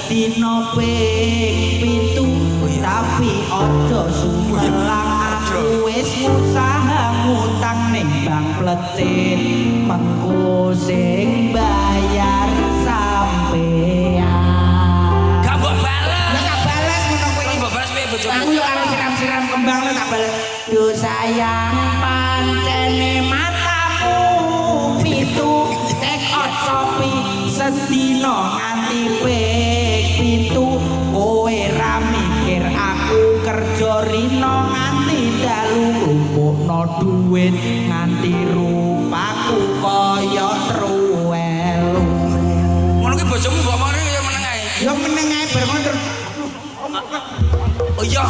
sedina ping 7 tapi aja sumelang aku wis usaha ngutang ning Bang Plecit mengko sing bayar sampean gak mbok bales ya tak bales ngono kowe mbok bales piye bojomu aku yo karo siram-siram kembang tak bales yo sayang pancene matamu pitu tek sopi sedina nganti ping 7 kowe ra mikir aku kerja rino nganti dalu ngumpulno duit nganti rupaku kaya truwelu ngono ki bojomu mbok mari ya meneng ae ya meneng ae bar ngono oh iya